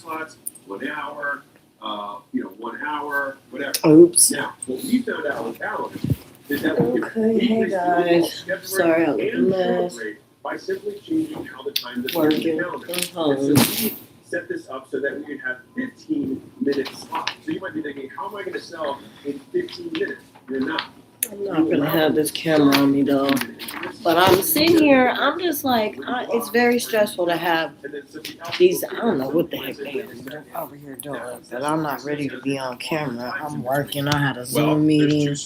slots, 1 hour, 1 hour, whatever. Oops. Now, what we found out with calendars is that we can Okay, hey increase the overall guys. schedule Sorry, I rate look and a show mess. rate by simply changing how the time that's Working on the calendar. from And home. so we set this up so that we can have 15-minute slots. So you might be thinking, how am I going to sell in 15 minutes? You're not. I'm not gonna have this camera on me though. But I'm sitting here, I'm just like, it's very stressful to have these, I don't know what the heck they are over here doing, but I'm not ready to be on camera. I'm working, I had a Zoom meeting.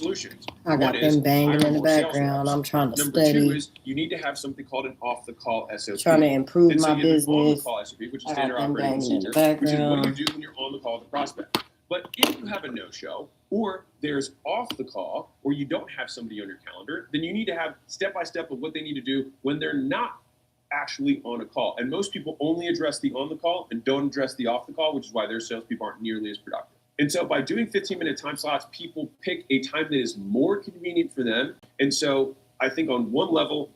I got them banging in the background. I'm trying to Number two study, is you need to have something called an off-the-call SOP. trying to improve And so my you have an business. on-the-call SOP, which is I standard got them operating banging in the procedure, which is what do background. you do when you're on the call with the prospect. But if you have a no-show, or there's off the call, or you don't have somebody on your calendar, then you need to have step-by-step of what they need to do when they're not actually on a call. And most people only address the on the call and don't address the off the call, which is why their salespeople aren't nearly as productive. And so by doing 15-minute time slots, people pick a time that is more convenient for them. And so I think on one level,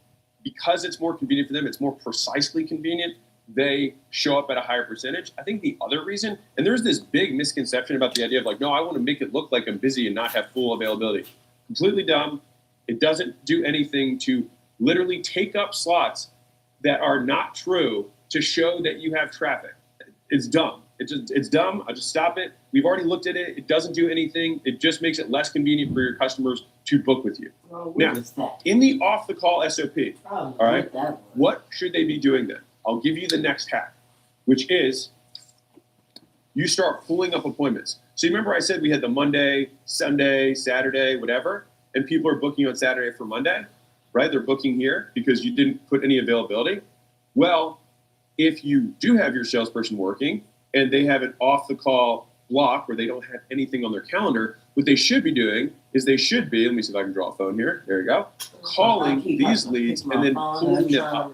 because it's more convenient for them, it's more precisely convenient, they show up at a higher percentage. I think the other reason, and there's this big misconception about the idea of like, no, I want to make it look like I'm busy and not have full availability. Completely dumb. It doesn't do anything to literally take up slots that are not true to show that you have traffic. It's dumb. It's dumb. I'll just stop it. We've already looked at it. It doesn't do anything. It just makes it less convenient for your customers to book with you. Now, in the off the call SOP, all right, what should they be doing then? I'll give you the next hack, which is you start pulling up appointments. So you remember I said we had the Monday, Sunday, Saturday, whatever, and people are booking on Saturday for Monday, right? They're booking here because you didn't put any availability. Well, if you do have your salesperson working and they have an off-the-call block where they don't have anything on their calendar, what they should be doing is they should be, let me see if I can draw a phone here. There you go. Calling these leads and then pulling them up.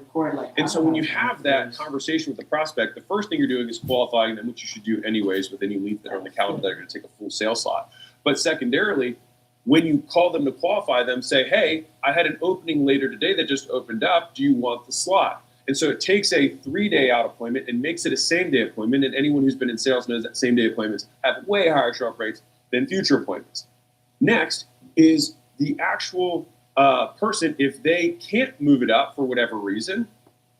And so when you have that conversation with the prospect, the first thing you're doing is qualifying them, which you should do anyways with any leads that are on the calendar that are going to take a full sales slot. But secondarily, when you call them to qualify them, say, hey, I had an opening later today that just opened up. Do you want the slot? And so it takes a 3-day out appointment and makes it a same-day appointment. And anyone who's been in sales knows that same-day appointments have way higher show-up rates than future appointments. Next is the actual person, if they can't move it up for whatever reason,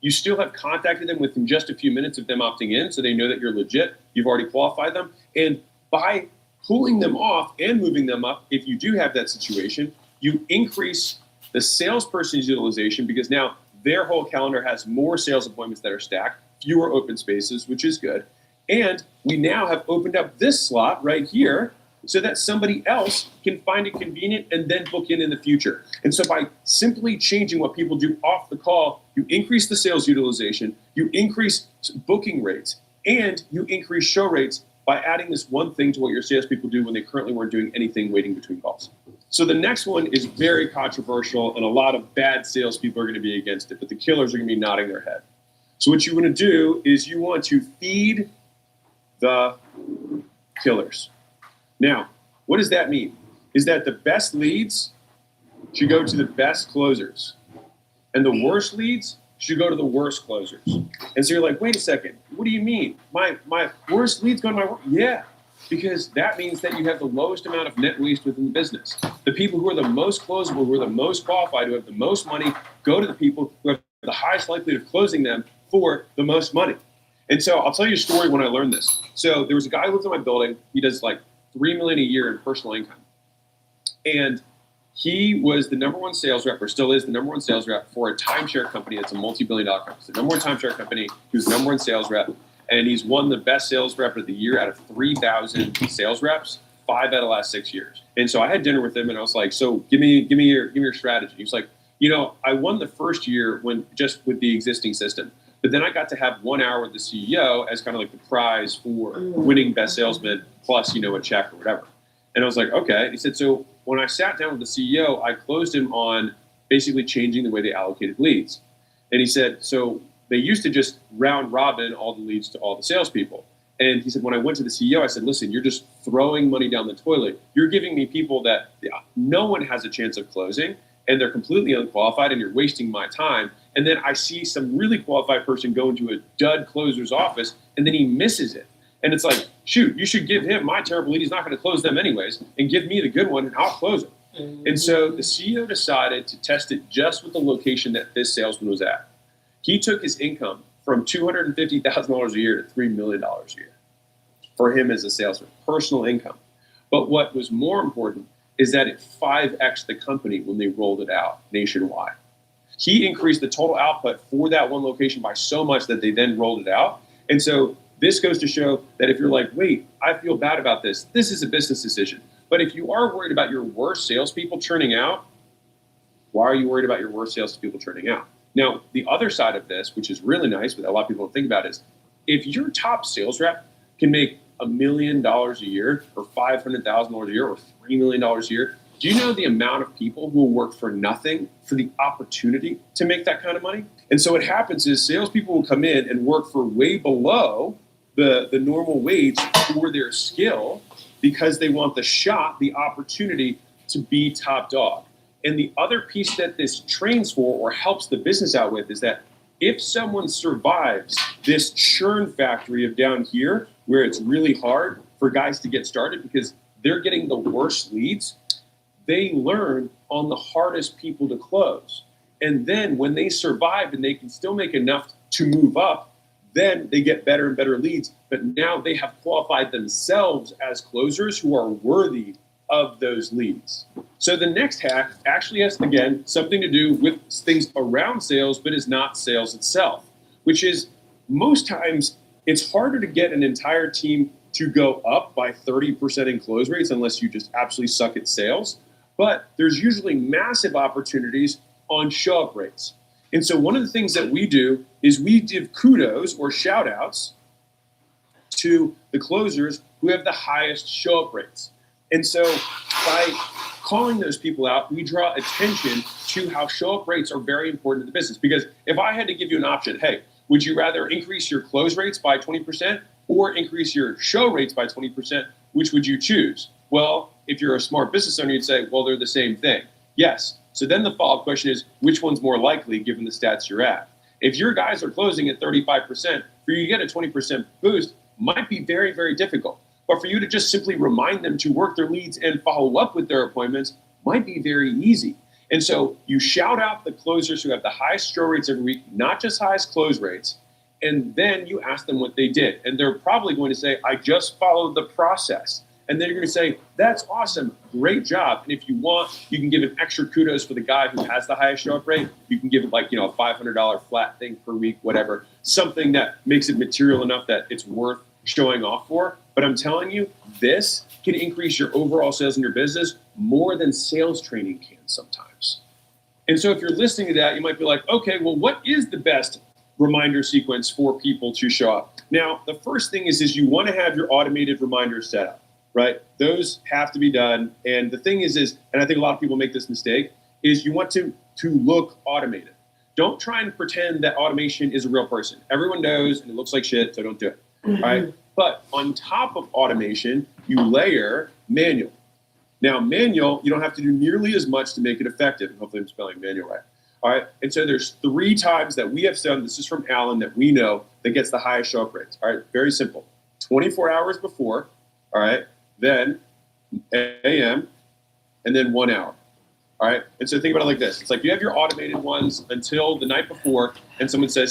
you still have contacted them within just a few minutes of them opting in, so they know that you're legit. You've already qualified them. And by pulling them off and moving them up, if you do have that situation, you increase the salesperson's utilization because now their whole calendar has more sales appointments that are stacked, fewer open spaces, which is good. And we now have opened up this slot right here so that somebody else can find it convenient and then book in the future. And so by simply changing what people do off the call, you increase the sales utilization, you increase booking rates, and you increase show rates by adding this one thing to what your salespeople do when they currently weren't doing anything waiting between calls. So the next one is very controversial, and a lot of bad salespeople are going to be against it, but the killers are going to be nodding their head. So what you want to do is you want to feed the killers. Now, what does that mean? Is that the best leads should go to the best closers, and the worst leads should go to the worst closers. And so you're like, wait a second, what do you mean? My worst leads go to my worst? Yeah, because that means that you have the lowest amount of net waste within the business. The people who are the most closable, who are the most qualified, who have the most money, go to the people who have the highest likelihood of closing them for the most money. And so I'll tell you a story when I learned this. So there was a guy who lived in my building. He does like $3 million a year in personal income. And he was the number one sales rep, or still is the number one sales rep for a timeshare company that's a multi-billion-dollar company. It's the number one timeshare company. He was the number one sales rep, and he's won the best sales rep of the year out of 3,000 sales reps, 5 out of the last 6 years. And so I had dinner with him, and I was like, "So give me your strategy." He was like, I won the first year when just with the existing system, but then I got to have 1 hour with the CEO as kind of like the prize for winning best salesman plus a check or whatever. And I was like, okay. He said, so when I sat down with the CEO, I closed him on basically changing the way they allocated leads. And he said, so they used to just round robin all the leads to all the salespeople. And he said, when I went to the CEO, I said, listen, you're just throwing money down the toilet. You're giving me people that no one has a chance of closing, and they're completely unqualified, and you're wasting my time. And then I see some really qualified person go into a dud closer's office, and then he misses it. And it's like, shoot, you should give him my terrible lead. He's not going to close them anyways, and give me the good one, and I'll close it. Mm-hmm. And so the CEO decided to test it just with the location that this salesman was at. He took his income from $250,000 a year to $3 million a year for him as a salesman, personal income. But what was more important is that it 5x'd the company when they rolled it out nationwide. He increased the total output for that one location by so much that they then rolled it out. And so this goes to show that if you're like, wait, I feel bad about this, this is a business decision. But if you are worried about your worst salespeople churning out, why are you worried about your worst salespeople churning out? Now, the other side of this, which is really nice, but a lot of people don't think about, is if your top sales rep can make $1 million a year or $500,000 a year or $3 million a year, do you know the amount of people who will work for nothing for the opportunity to make that kind of money? And so what happens is salespeople will come in and work for way below the normal wage for their skill because they want the shot, the opportunity to be top dog. And the other piece that this trains for or helps the business out with is that if someone survives this churn factory of down here, where it's really hard for guys to get started because they're getting the worst leads, they learn on the hardest people to close. And then when they survive and they can still make enough to move up, then they get better and better leads. But now they have qualified themselves as closers who are worthy of those leads. So the next hack actually has, again, something to do with things around sales, but is not sales itself, which is most times it's harder to get an entire team to go up by 30% in close rates unless you just absolutely suck at sales. But there's usually massive opportunities on show-up rates. And so one of the things that we do is we give kudos or shout-outs to the closers who have the highest show-up rates. And so by calling those people out, we draw attention to how show-up rates are very important to the business. Because if I had to give you an option, hey, would you rather increase your close rates by 20% or increase your show rates by 20%? Which would you choose? Well, if you're a smart business owner, you'd say, well, they're the same thing. Yes. So then the follow-up question is, which one's more likely given the stats you're at? If your guys are closing at 35%, for you to get a 20% boost might be very, very difficult. But for you to just simply remind them to work their leads and follow up with their appointments might be very easy. And so you shout out the closers who have the highest show rates every week, not just highest close rates, and then you ask them what they did. And they're probably going to say, I just followed the process. And then you're going to say, that's awesome, great job. And if you want, you can give an extra kudos for the guy who has the highest show-up rate. You can give it like, a $500 flat thing per week, whatever, something that makes it material enough that it's worth showing off for. But I'm telling you, this can increase your overall sales in your business more than sales training can sometimes. And so if you're listening to that, you might be like, okay, well, what is the best reminder sequence for people to show up? Now, the first thing is you want to have your automated reminders set up, right? Those have to be done. And the thing is, and I think a lot of people make this mistake, is you want to look automated. Don't try and pretend that automation is a real person. Everyone knows, and it looks like shit, so don't do it, right? But on top of automation, you layer manual. Now, manual, you don't have to do nearly as much to make it effective. Hopefully I'm spelling manual right. All right. And so there's 3 times that we have done, this is from Alan, that we know that gets the highest show-up rates. All right. Very simple. 24 hours before. All right. Then AM and then 1 hour. All right. And so think about it like this. It's like you have your automated ones until the night before, and someone says,